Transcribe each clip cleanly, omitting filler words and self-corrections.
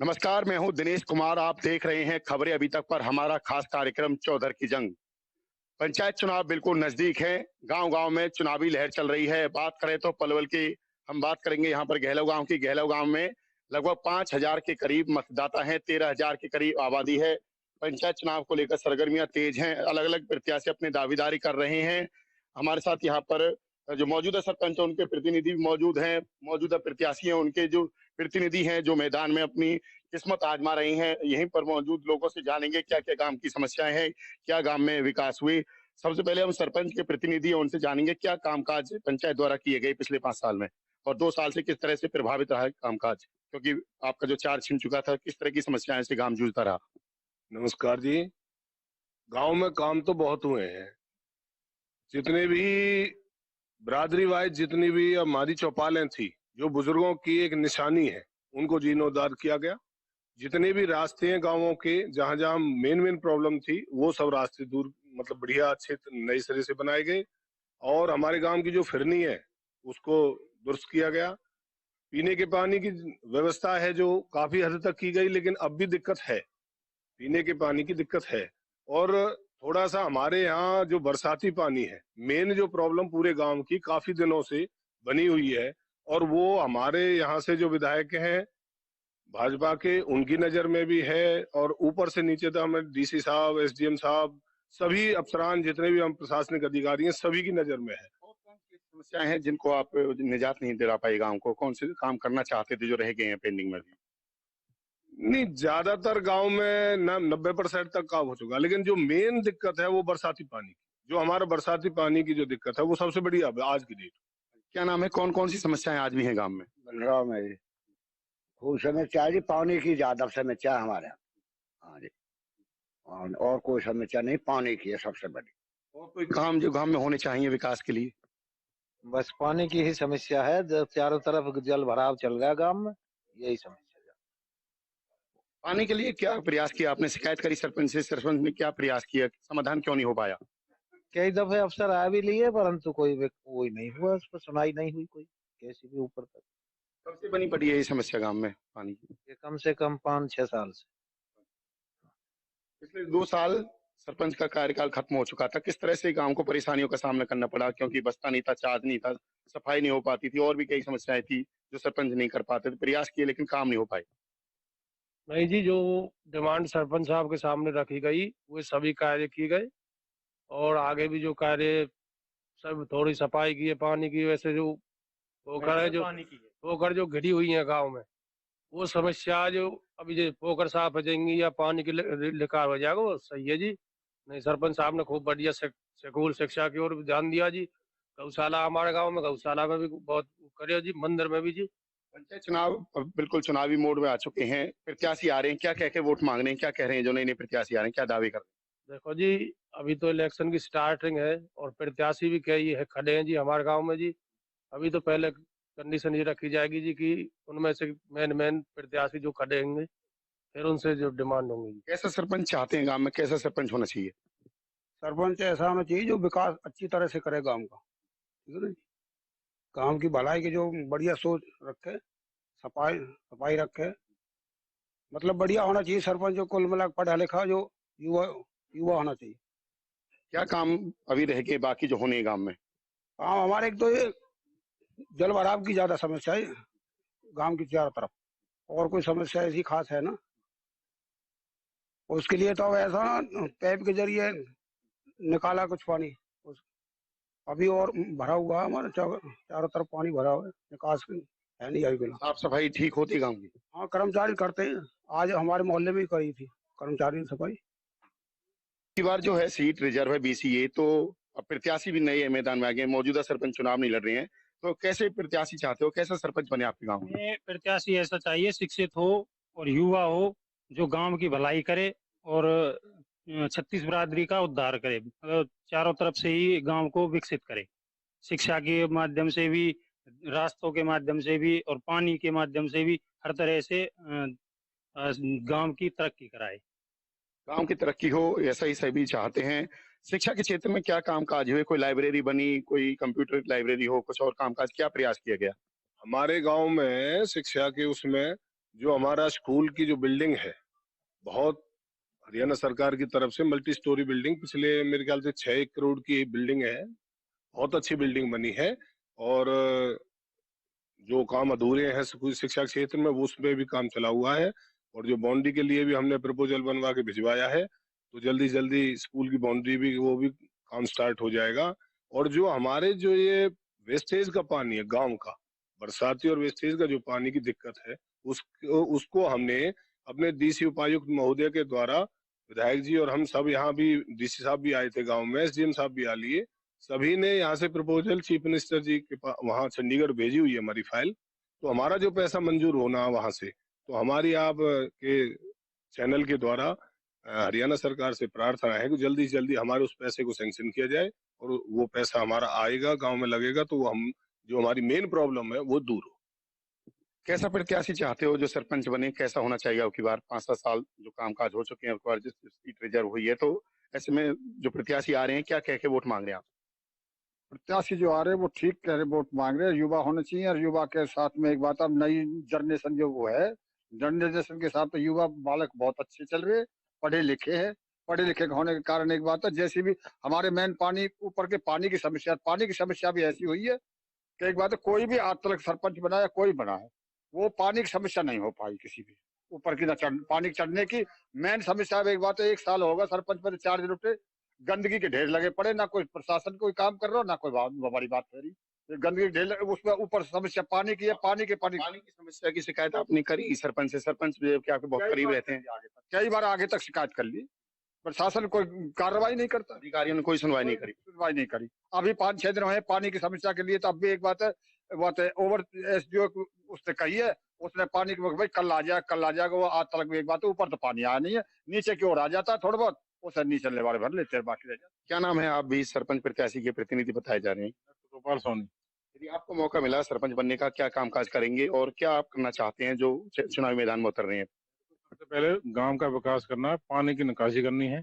नमस्कार, मैं हूं दिनेश कुमार। आप देख रहे हैं खबरें अभी तक पर हमारा खास कार्यक्रम चौधर की जंग। पंचायत चुनाव बिल्कुल नजदीक है। गांव-गांव में चुनावी लहर चल रही है। बात करें तो पलवल की हम बात करेंगे यहां पर गहलव गांव की। गहलव गांव में लगभग 5000 के करीब मतदाता हैं, 13000 के करीब आबादी है। पंचायत चुनाव को लेकर सरगर्मियां तेज हैं। अलग-अलग प्रत्याशी अपनी दावेदारी कर रहे हैं। हमारे साथ यहाँ पर जो मौजूदा सरपंच हैं उनके प्रतिनिधि भी मौजूद हैं। मौजूदा प्रत्याशी हैं उनके जो प्रतिनिधि हैं जो मैदान में अपनी किस्मत आजमा रही हैं। यहीं पर मौजूद लोगों से जानेंगे क्या-क्या गांव की समस्याएं हैं, क्या गांव में विकास हुई। सबसे पहले हम सरपंच के प्रतिनिधि हैं उनसे जानेंगे क्या कामकाज पंचायत द्वारा किए गए पिछले 5 साल में और 2 साल से किस तरह से प्रभावित रहा है कामकाज? क्योंकि आपका जो चार्ज छिन चुका था, किस तरह की समस्याएं से गांव जूझता रहा? नमस्कार जी। गांव में काम तो बहुत हुए हैं। जितने भी बिरादरी वाइज जितनी भी हमारी चौपालें थी, जो बुजुर्गों की एक निशानी है, उनको जीर्णोद्धार किया गया। जितने भी रास्ते हैं गांवों के, जहां जहां मेन प्रॉब्लम थी, वो सब रास्ते दूर मतलब बढ़िया अच्छे नए सिरे से बनाए गए। और हमारे गांव की जो फिरनी है उसको दुरुस्त किया गया। पीने के पानी की व्यवस्था है जो काफी हद तक की गई, लेकिन अब भी दिक्कत है, पीने के पानी की दिक्कत है। और थोड़ा सा हमारे यहाँ जो बरसाती पानी है, मेन जो प्रॉब्लम पूरे गांव की काफी दिनों से बनी हुई है, और वो हमारे यहाँ से जो विधायक हैं भाजपा के, उनकी नजर में भी है, और ऊपर से नीचे तक हमें डीसी साहब, एसडीएम साहब, सभी अफसरान जितने भी हम प्रशासनिक अधिकारी हैं, सभी की नजर में है। और कौन सी समस्याएं हैं जिनको आप निजात नहीं दिला पाए गांव को? कौन से काम करना चाहते थे जो रह गए हैं पेंडिंग में भी? नहीं, ज्यादातर गांव में ना 90% तक काम हो चुका, लेकिन जो मेन दिक्कत है वो बरसाती पानी की, जो हमारा बरसाती पानी की जो दिक्कत है वो सबसे बड़ी अब आज की डेट। क्या नाम है? कौन-कौन सी समस्याएं आज भी हैं गांव में? बलराम है जी। खूब समस्या है जी, पानी की ज्यादा समस्या है हमारे यहाँ। हाँ जी। और कोई समस्या नहीं, पानी की है सबसे बड़ी। और कोई काम जो गांव में होने चाहिए विकास के लिए? बस पानी की ही समस्या है। जब चारों तरफ जल भराव चल रहा है गांव में, यही समस्या है। पानी के लिए क्या प्रयास किया आपने? शिकायत करी सरपंच से? सरपंच ने क्या प्रयास किया? समाधान क्यों नहीं हो पाया? कई दफे अफसर आ भी लिए, परंतु कोई नहीं हुआ, उस पर सुनाई नहीं हुई कोई, कैसी भी ऊपर तक। कब से बनी पड़ी है ये समस्या गांव में पानी की? ये कम से कम 5-6 साल से। पिछले 2 साल सरपंच का कार्यकाल खत्म हो चुका था। किस तरह से गांव को परेशानियों का सामना करना पड़ा? क्योंकि बस्ता नहीं था, चार्ज नहीं था, सफाई नहीं हो पाती थी और भी कई समस्याएं थी जो सरपंच नहीं कर पाते थे। प्रयास किए लेकिन काम नहीं हो पाए। नहीं जी, जो डिमांड सरपंच साहब के सामने रखी गई वो सभी कार्य किए गए, और आगे भी जो कार्य सब, थोड़ी सफाई की है, पानी की, वैसे जो पोखर है, जो पोखर जो घिरी हुई है गांव में, वो समस्या जो अभी जो पोखर साफ हो जाएंगी या पानी की लिकार हो जाएगा, वो सही है जी। नहीं, सरपंच साहब ने खूब बढ़िया स्कूल शिक्षा की ओर भी ध्यान दिया जी। गौशाला हमारे गांव में, गौशाला में भी बहुत करे जी, मंदिर में भी जी। पंचायत चुनाव अब बिल्कुल चुनावी मोड में आ चुके हैं। प्रत्याशी आ रहे हैं, क्या कह के वोट मांग रहे हैं? क्या कह रहे हैं जो नए नए प्रत्याशी आ रहे हैं? क्या दावे कर रहे देखो जी, अभी तो इलेक्शन की स्टार्टिंग है और प्रत्याशी भी कई है खड़े हैं जी हमारे गांव में जी। अभी तो पहले कंडीशन ये रखी जाएगी जी कि उनमें से मेन प्रत्याशी जो खड़े होंगे, फिर उनसे जो डिमांड होंगी। हैं? कैसा सरपंच चाहते हैं गांव में? कैसा सरपंच होना चाहिए? सरपंच ऐसा होना चाहिए जो विकास अच्छी तरह से करे गांव का, ठीक है ना जी। गांव की भलाई की जो बढ़िया सोच रखे, सफाई सफाई रखे, मतलब बढ़िया होना चाहिए सरपंच, जो कुल मिला पढ़ा लिखा, जो युवा युवा होना चाहिए। क्या काम अभी रह गए बाकी जो होने गांव में? हाँ, हमारे एक तो ये जल भराव की ज्यादा समस्या है गांव की चारों तरफ, और कोई समस्या ऐसी खास है ना। उसके लिए तो अब ऐसा पैप के जरिए निकाला कुछ पानी, उस अभी और भरा हुआ है, हमारे चारों तरफ पानी भरा हुआ है, निकास है नहीं अभी बिना। साफ सफाई ठीक होती गांव की? हाँ, कर्मचारी करते हैं। आज हमारे मोहल्ले में ही करी थी कर्मचारी ने सफाई। इस बार जो है सीट रिजर्व है बीसीए, तो अब प्रत्याशी भी नए मैदान में आ गए। मौजूदा सरपंच चुनाव नहीं लड़ रहे हैं, तो कैसे प्रत्याशी चाहते हो? कैसा सरपंच बने आपके गांव में? ये प्रत्याशी ऐसा चाहिए, शिक्षित हो और युवा हो, जो गांव की भलाई करे और 36 बिरादरी का उद्धार करे, मतलब चारों तरफ से ही गांव को विकसित करे, शिक्षा के माध्यम से भी, रास्तों के माध्यम से भी और पानी के माध्यम से भी, हर तरह से गांव की तरक्की कराए। गांव की तरक्की हो, ऐसा ही सभी चाहते हैं। शिक्षा के क्षेत्र में क्या कामकाज हुए? कोई लाइब्रेरी बनी, कोई कंप्यूटर लाइब्रेरी हो, कुछ और कामकाज क्या प्रयास किया गया? हमारे गांव में शिक्षा के उसमें जो हमारा स्कूल की जो बिल्डिंग है, बहुत हरियाणा सरकार की तरफ से मल्टी स्टोरी बिल्डिंग, पिछले मेरे ख्याल से 6 करोड़ की बिल्डिंग है, बहुत अच्छी बिल्डिंग बनी है। और जो काम अधूरे हैं स्कूल शिक्षा क्षेत्र में, वो उसमें भी काम चला हुआ है। और जो बाउंड्री के लिए भी हमने प्रपोजल बनवा के भिजवाया है, तो जल्दी जल्दी स्कूल की बाउंड्री भी, वो भी काम स्टार्ट हो जाएगा। और जो हमारे जो ये वेस्टेज का पानी है गांव का, बरसाती और वेस्टेज का जो पानी की दिक्कत है, उसको हमने अपने डीसी उपायुक्त महोदय के द्वारा, विधायक जी और हम सब, यहाँ भी डीसी साहब भी आए थे गांव में, एसडीएम साहब भी आ लिए, सभी ने यहाँ से प्रपोजल चीफ मिनिस्टर जी के पास वहाँ चंडीगढ़ भेजी हुई है हमारी फाइल। तो हमारा जो पैसा मंजूर होना वहां से, तो हमारी आप के चैनल के द्वारा हरियाणा सरकार से प्रार्थना है कि जल्दी से जल्दी हमारे उस पैसे को सैंक्शन किया जाए और वो पैसा हमारा आएगा, गांव में लगेगा, तो हम जो हमारी मेन प्रॉब्लम है वो दूर हो। कैसा प्रत्याशी चाहते हो जो सरपंच बने, कैसा होना चाहिए? अब की बार 5-7 साल जो कामकाज हो चुके हैं, अब की बार जिस सीट रिजर्व हुई है, तो ऐसे में जो प्रत्याशी आ रहे हैं, क्या कह के वोट मांग रहे हैं आप? प्रत्याशी जो आ रहे हैं वो ठीक कह रहे, वोट मांग रहे हैं, युवा होने चाहिए। और युवा के साथ में एक बात, अब नई जनरेशन जो वो है, जनरेशन के साथ तो युवा बालक बहुत अच्छे चल रहे, पढ़े लिखे हैं। पढ़े लिखे होने के कारण एक बात है, जैसे भी हमारे मेन पानी, ऊपर के पानी की समस्या भी ऐसी हुई है कि एक बात है, कोई भी आज तक सरपंच बना या कोई बना है, वो पानी की समस्या नहीं हो पाई किसी भी ऊपर की, पानी चढ़ने की मेन समस्या। एक बात है, 1 साल होगा सरपंच पर 4 दिन उठे, गंदगी के ढेर लगे पड़े, ना कोई प्रशासन कोई काम कर रहा, ना कोई बड़ी बात करी, गंदगी के ढेर उसमें ऊपर समस्या पानी की है। पानी की समस्या की शिकायत आपने करी सरपंच से? सरपंच भी क्या आपके बहुत करीब रहते हैं? कई बार आगे तक शिकायत कर ली, प्रशासन कोई कार्रवाई नहीं करता, अधिकारियों ने कोई सुनवाई नहीं करी। अभी 5-6 दिन हुए पानी की समस्या के लिए। तो अब भी एक बात है, ओवर एसडीओ उसने कही है, उसने पानी की भाई कल आ जाएगा, वो आज तक भी एक बात है, ऊपर तो पानी आया नहीं है, नीचे की ओर आ जाता है थोड़ा बहुत, उसे नीचे चलने वाले भर लेते हैं, बाकी रह जाता। क्या नाम है? आप भी सरपंच प्रत्याशी के प्रतिनिधि बताए जा रहे हैं। गोपाल सोनी। यदि आपको मौका मिला सरपंच बनने का, क्या कामकाज करेंगे और क्या आप करना चाहते हैं जो चुनावी मैदान में उतर रहे हैं? सबसे पहले गांव का विकास करना है, पानी की निकासी करनी है।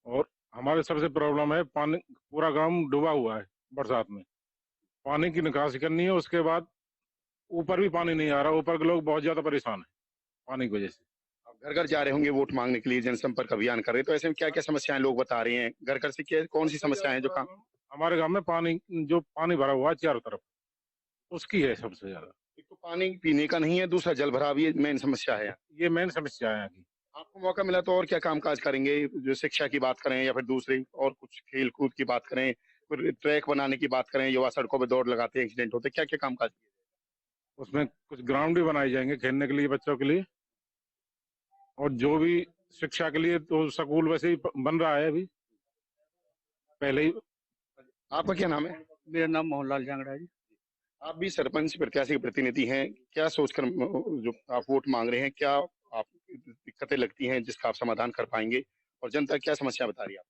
और हमारे सबसे प्रॉब्लम है पानी, पूरा गांव डूबा हुआ है बरसात में, पानी की निकासी करनी है। उसके बाद ऊपर भी पानी नहीं आ रहा, ऊपर के लोग बहुत ज्यादा परेशान है पानी की वजह से। आप घर घर जा रहे होंगे वोट मांगने के लिए, जनसंपर्क अभियान कर रहे हैं, तो ऐसे में क्या क्या समस्याएं लोग बता रहे हैं? घर घर से क्या, कौन सी समस्याएं हैं जो काम? हमारे गांव में जो पानी भरा हुआ है चारों तरफ, उसकी है सबसे ज्यादा। एक तो पानी पीने का नहीं है, दूसरा जल भराव, ये मेन समस्या है। ये मेन समस्या है यहाँ की। आपको मौका मिला तो और क्या कामकाज करेंगे? जो शिक्षा की बात करें या फिर दूसरी और कुछ खेल कूद की बात करें, फिर ट्रैक बनाने की बात करें, युवा सड़कों पर दौड़ लगाते हैं, एक्सीडेंट होते, क्या क्या कामकाज? उसमें कुछ ग्राउंड भी बनाए जाएंगे खेलने के लिए बच्चों के लिए। और जो भी शिक्षा के लिए तो स्कूल वैसे ही बन रहा है अभी पहले ही। आपका क्या नाम है? मेरा नाम मोहनलाल जांगड़ा है जी। आप भी सरपंच प्रत्याशी के प्रतिनिधि हैं, क्या सोचकर जो आप वोट मांग रहे हैं, क्या आप दिक्कतें लगती हैं जिसका आप समाधान कर पाएंगे और जनता क्या समस्या बता रही है?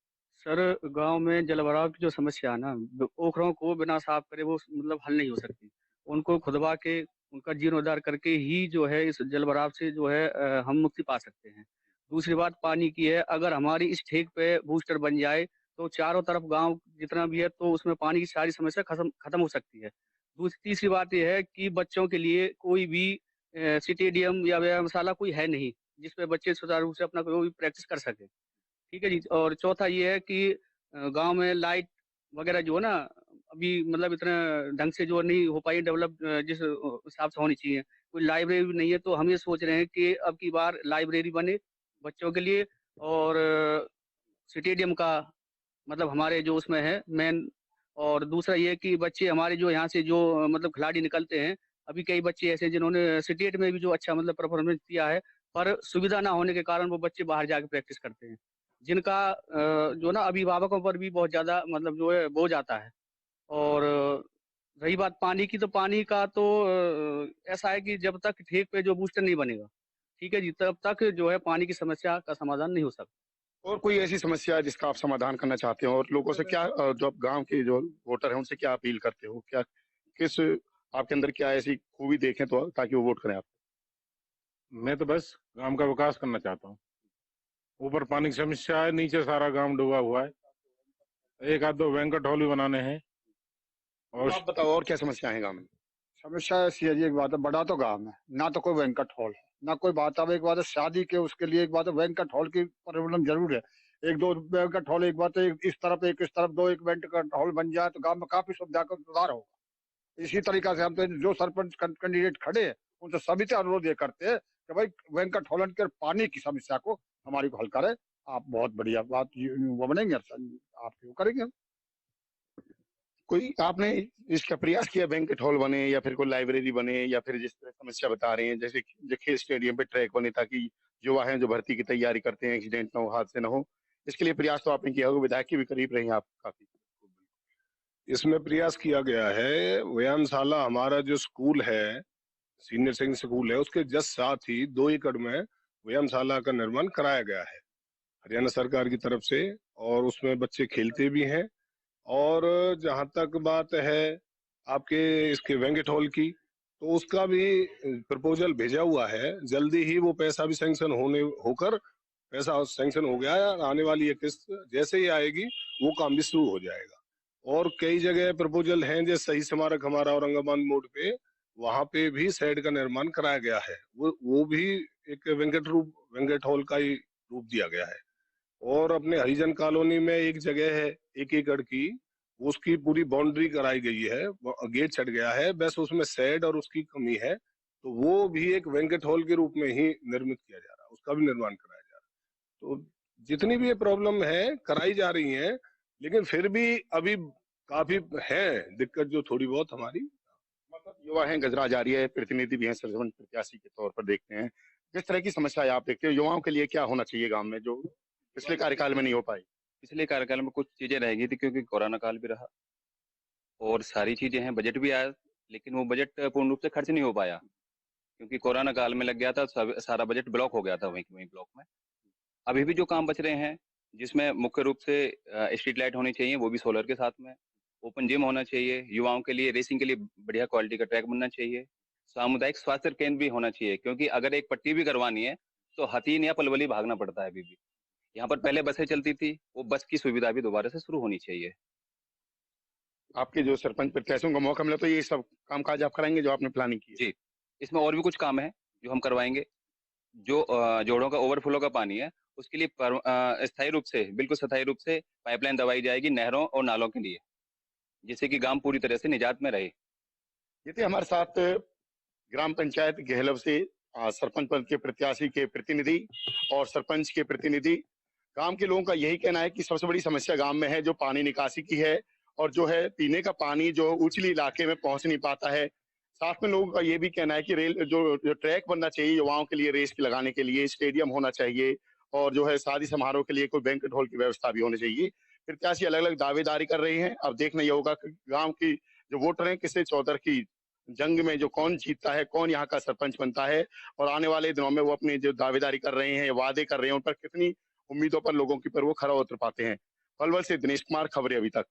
सर, गांव में जलभराव की जो समस्या है ना, ओखरों को बिना साफ करे वो मतलब हल नहीं हो सकती। उनको खुदवा के, उनका जीर्णोद्धार करके ही जो है इस जलभराव से जो है हम मुक्ति पा सकते हैं। दूसरी बात पानी की है, अगर हमारी इस ठेक पे बूस्टर बन जाए तो चारों तरफ गांव जितना भी है तो उसमें पानी की सारी समस्या खत्म हो सकती है। तीसरी बात यह है कि बच्चों के लिए कोई भी स्टेडियम या व्यायामशाला कोई है नहीं जिसपे बच्चे सुचारू रूप से अपना कोई भी प्रैक्टिस कर सके। ठीक है जी। और चौथा ये है कि गांव में लाइट वगैरह जो है ना, अभी मतलब इतना ढंग से जो नहीं हो पाई डेवलप जिस हिसाब से होनी चाहिए। कोई लाइब्रेरी भी नहीं है, तो हम ये सोच रहे हैं कि अब की बार लाइब्रेरी बने बच्चों के लिए। और स्टेडियम का मतलब हमारे जो उसमें है मेन। और दूसरा ये कि बच्चे हमारे जो यहाँ से जो मतलब खिलाड़ी निकलते हैं, अभी कई बच्चे ऐसे जिन्होंने स्टेट में भी जो अच्छा मतलब परफॉर्मेंस दिया है, पर सुविधा ना होने के कारण वो बच्चे बाहर जाके प्रैक्टिस करते हैं, जिनका जो ना अभिभावकों पर भी बहुत ज्यादा मतलब जो है बोझ आता है। और रही बात पानी की, तो पानी का तो ऐसा है कि जब तक ठेक पे जो बूस्टर नहीं बनेगा, ठीक है जी, तब तक जो है पानी की समस्या का समाधान नहीं हो सकता। और कोई ऐसी समस्या है जिसका आप समाधान करना चाहते हो? और लोगों से क्या, जो गांव के जो वोटर हैं उनसे क्या अपील करते हो? क्या किस आपके अंदर क्या ऐसी खूबी देखें तो ताकि वो वोट करें आप? मैं तो बस गांव का विकास करना चाहता हूँ। ऊपर पानी की समस्या है, नीचे सारा गांव डूबा हुआ है, एक आध दो वेंकट हॉल भी बनाने हैं। और आप बताओ और क्या समस्या है गांव में? समस्या ऐसी है जी, एक बात है, बड़ा तो गांव है ना, तो कोई वेंकट हॉल है, ना कोई बात। अब एक बात है शादी के उसके लिए एक बात है बैंक्वेट हॉल की प्रॉब्लम जरूर है। एक दो बैंक्वेट हॉल, एक बात है इस तरफ एक इस तरफ दो एक बैंक्वेट हॉल बन जाए तो गांव में काफी सुविधा का सुधार होगा। इसी तरीका से हम तो जो सरपंच कैंडिडेट खड़े हैं उनसे सभी से अनुरोध ये करते हैं कि भाई बैंक्वेट हॉल के पानी की समस्या को हमारी को हल करे। आप बहुत बढ़िया बात वो बनेंगे, आप वो करेंगे। कोई आपने इसका प्रयास किया बैंक्वेट हॉल बने या फिर कोई लाइब्रेरी बने या फिर जिस तरह समस्या बता रहे हैं जैसे जो खेल स्टेडियम पे ट्रैक बने ताकि युवा हैं जो भर्ती की तैयारी करते हैं एक्सीडेंट ना हो, हादसे ना हो, इसके लिए प्रयास तो आपने किया होगा, विधायक के भी करीब रहे हैं आप काफी। इसमें प्रयास किया गया है। व्यायामशाला हमारा जो स्कूल है, सीनियर सेकेंडरी स्कूल है, उसके जस्ट साथ ही 2 एकड़ में व्यायामशाला का निर्माण कराया गया है हरियाणा सरकार की तरफ से, और उसमें बच्चे खेलते भी हैं। और जहां तक बात है आपके इसके बैंक्वेट हॉल की, तो उसका भी प्रपोजल भेजा हुआ है। जल्दी ही वो पैसा भी सैंक्शन होकर पैसा सैंक्शन हो गया है। आने वाली एक किस्त जैसे ही आएगी वो काम भी शुरू हो जाएगा। और कई जगह प्रपोजल हैं, जैसे सही स्मारक हमारा औरंगाबाद मोड़ पे, वहां पे भी शेड का निर्माण कराया गया है। वो भी एक बैंक्वेट हॉल का ही रूप दिया गया है। और अपने हरिजन कॉलोनी में एक जगह है 1 एकड़ की, उसकी पूरी बाउंड्री कराई गई है, गेट चढ़ गया है, बस उसमें शेड और उसकी कमी है, तो वो भी एक बैंक्वेट हॉल के रूप में ही निर्मित किया जा रहा है, उसका भी निर्माण कराया जा रहा है। तो जितनी भी ये प्रॉब्लम है कराई जा रही है, लेकिन फिर भी अभी काफी है दिक्कत जो थोड़ी बहुत हमारी। मतलब युवा हैं, गजरा जारी है, प्रतिनिधि भी हैं, सरपंच प्रत्याशी के तौर पर देखते हैं, किस तरह की समस्या आप देखते हो, युवाओं के लिए क्या होना चाहिए गांव में जो पिछले कार्यकाल में नहीं हो पाई? पिछले कार्यकाल में कुछ चीजें रह गई थी क्योंकि कोरोना काल भी रहा और सारी चीजें हैं, बजट भी आया लेकिन वो बजट पूर्ण रूप से खर्च नहीं हो पाया क्योंकि कोरोना काल में लग गया था, सारा बजट ब्लॉक हो गया था वहीं ब्लॉक में। अभी भी जो काम बच रहे हैं जिसमें मुख्य रूप से स्ट्रीट लाइट होनी चाहिए, वो भी सोलर के साथ में, ओपन जिम होना चाहिए, युवाओं के लिए रेसिंग के लिए बढ़िया क्वालिटी का ट्रैक बनना चाहिए, सामुदायिक स्वास्थ्य केंद्र भी होना चाहिए क्योंकि अगर एक पट्टी भी करवानी है तो हथीन या पलवली भागना पड़ता है। अभी भी यहाँ पर पहले बसें चलती थी, वो बस की सुविधा भी दोबारा से शुरू होनी चाहिए। आपके जो सरपंच प्रत्याशियों को मौका मिला तो ये सब कामकाज आप कराएंगे जो आपने प्लानिंग की है? जी, इसमें और भी कुछ काम है जो हम करवाएंगे। जो जोड़ों का ओवरफ्लो का पानी है उसके लिए स्थायी रूप से, बिल्कुल स्थायी रूप से पाइपलाइन दबाई जाएगी नहरों और नालों के लिए, जिससे कि गांव पूरी तरह से निजात में रहे। ये थे हमारे साथ ग्राम पंचायत गहलव से सरपंच पद के प्रत्याशी के प्रतिनिधि और सरपंच के प्रतिनिधि। गांव के लोगों का यही कहना है कि सबसे बड़ी समस्या गांव में है जो पानी निकासी की है और जो है पीने का पानी जो ऊंचली इलाके में पहुंच नहीं पाता है। साथ में लोगों का ये भी कहना है कि रेल जो ट्रैक बनना चाहिए युवाओं के लिए रेस लगाने के लिए, स्टेडियम होना चाहिए और जो है शादी समारोह के लिए कोई बैंक्वेट हॉल की व्यवस्था भी होनी चाहिए। प्रत्याशी अलग अलग दावेदारी कर रहे हैं। अब देखना ये होगा कि गाँव की जो वोटर हैं किसे चौधर की जंग में जो कौन जीतता है, कौन यहाँ का सरपंच बनता है और आने वाले दिनों में वो अपनी जो दावेदारी कर रहे हैं, वादे कर रहे हैं, उन पर कितनी उम्मीदों पर लोगों की पर वो खरा उतर पाते हैं। पलवल से दिनेश कुमार, खबरें अभी तक।